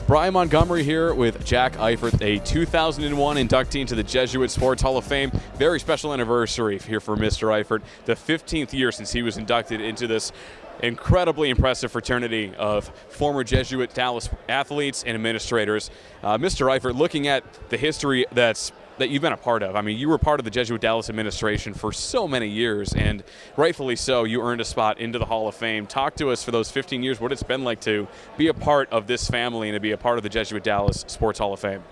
Bryan Montgomery here with Jack Eifert, a 2001 inductee into the Jesuit Sports Hall of Fame. Very special anniversary here for Mr. Eifert, the 15th year since he was inducted into this incredibly impressive fraternity of former Jesuit Dallas athletes and administrators. Mr. Eifert, looking at the history that you've been a part of. I mean, you were part of the Jesuit Dallas administration for so many years, and rightfully so, you earned a spot into the Hall of Fame. Talk to us for those 15 years, what it's been like to be a part of this family and to be a part of the Jesuit Dallas Sports Hall of Fame.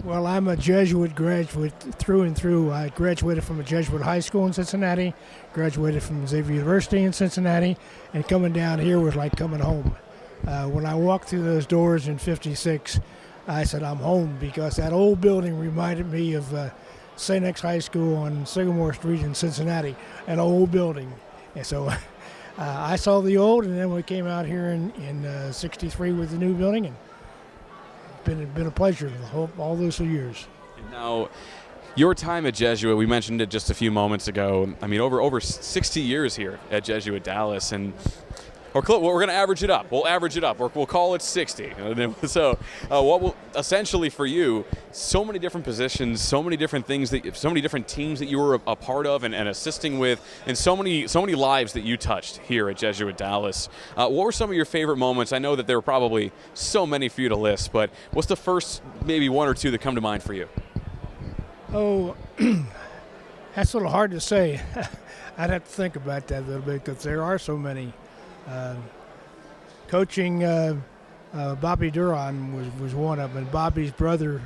Well, I'm a Jesuit graduate through and through. I graduated from a Jesuit high school in Cincinnati, graduated from Xavier University in Cincinnati, and coming down here was like coming home. When I walked through those doors in '56, I said I'm home, because that old building reminded me of St. X High School on Sycamore Street in Cincinnati, an old building. And so I saw the old, and then we came out here in '63 with the new building, and it's been a pleasure all those years. Now, your time at Jesuit, we mentioned it just a few moments ago. I mean, over 60 years here at Jesuit Dallas, and we're going to average it up. We'll average it up. We'll call it 60. So, what will essentially for you, so many different positions, so many different things so many different teams that you were a part of and assisting with, and so many lives that you touched here at Jesuit Dallas. What were some of your favorite moments? I know that there were probably so many for you to list, but what's the first maybe one or two that come to mind for you? Oh, that's a little hard to say. I'd have to think about that a little bit, because there are so many. Coaching Bobby Duran was one of them, and Bobby's brother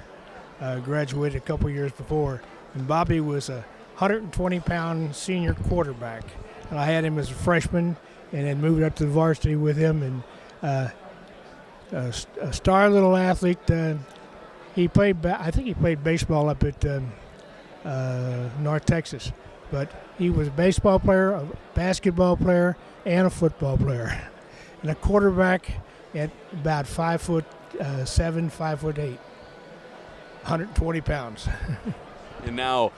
graduated a couple years before, and Bobby was a 120-pound senior quarterback, and I had him as a freshman and then moved up to the varsity with him, and a star little athlete. He played, I think he played baseball up at North Texas, but he was a baseball player, a basketball player, and a football player, and a quarterback at about 5'7", 5'8", 120 pounds. And now,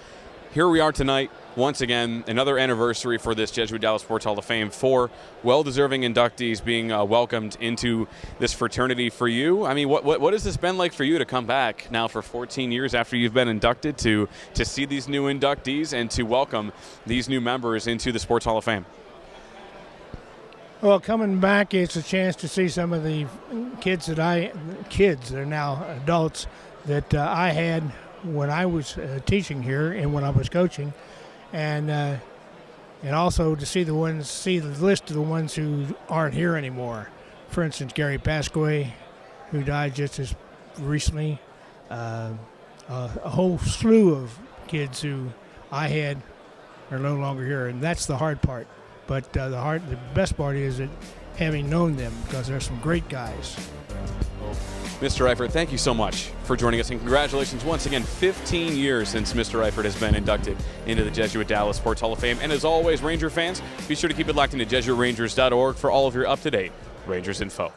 here we are tonight, once again, another anniversary for this Jesuit Dallas Sports Hall of Fame. 4 well-deserving inductees being welcomed into this fraternity for you. I mean, what has this been like for you to come back now for 14 years after you've been inducted to see these new inductees and to welcome these new members into the Sports Hall of Fame? Well, coming back, it's a chance to see some of the kids that are now adults that I had when I was teaching here and when I was coaching, and also to see the list of the ones who aren't here anymore. For instance, Gary Pasquay, who died just as recently. A whole slew of kids who I had are no longer here, and that's the hard part. But the best part is that having known them, because they're some great guys. Well, Mr. Eifert, thank you so much for joining us, and congratulations once again. 15 years since Mr. Eifert has been inducted into the Jesuit Dallas Sports Hall of Fame. And as always, Ranger fans, be sure to keep it locked into JesuitRangers.org for all of your up-to-date Rangers info.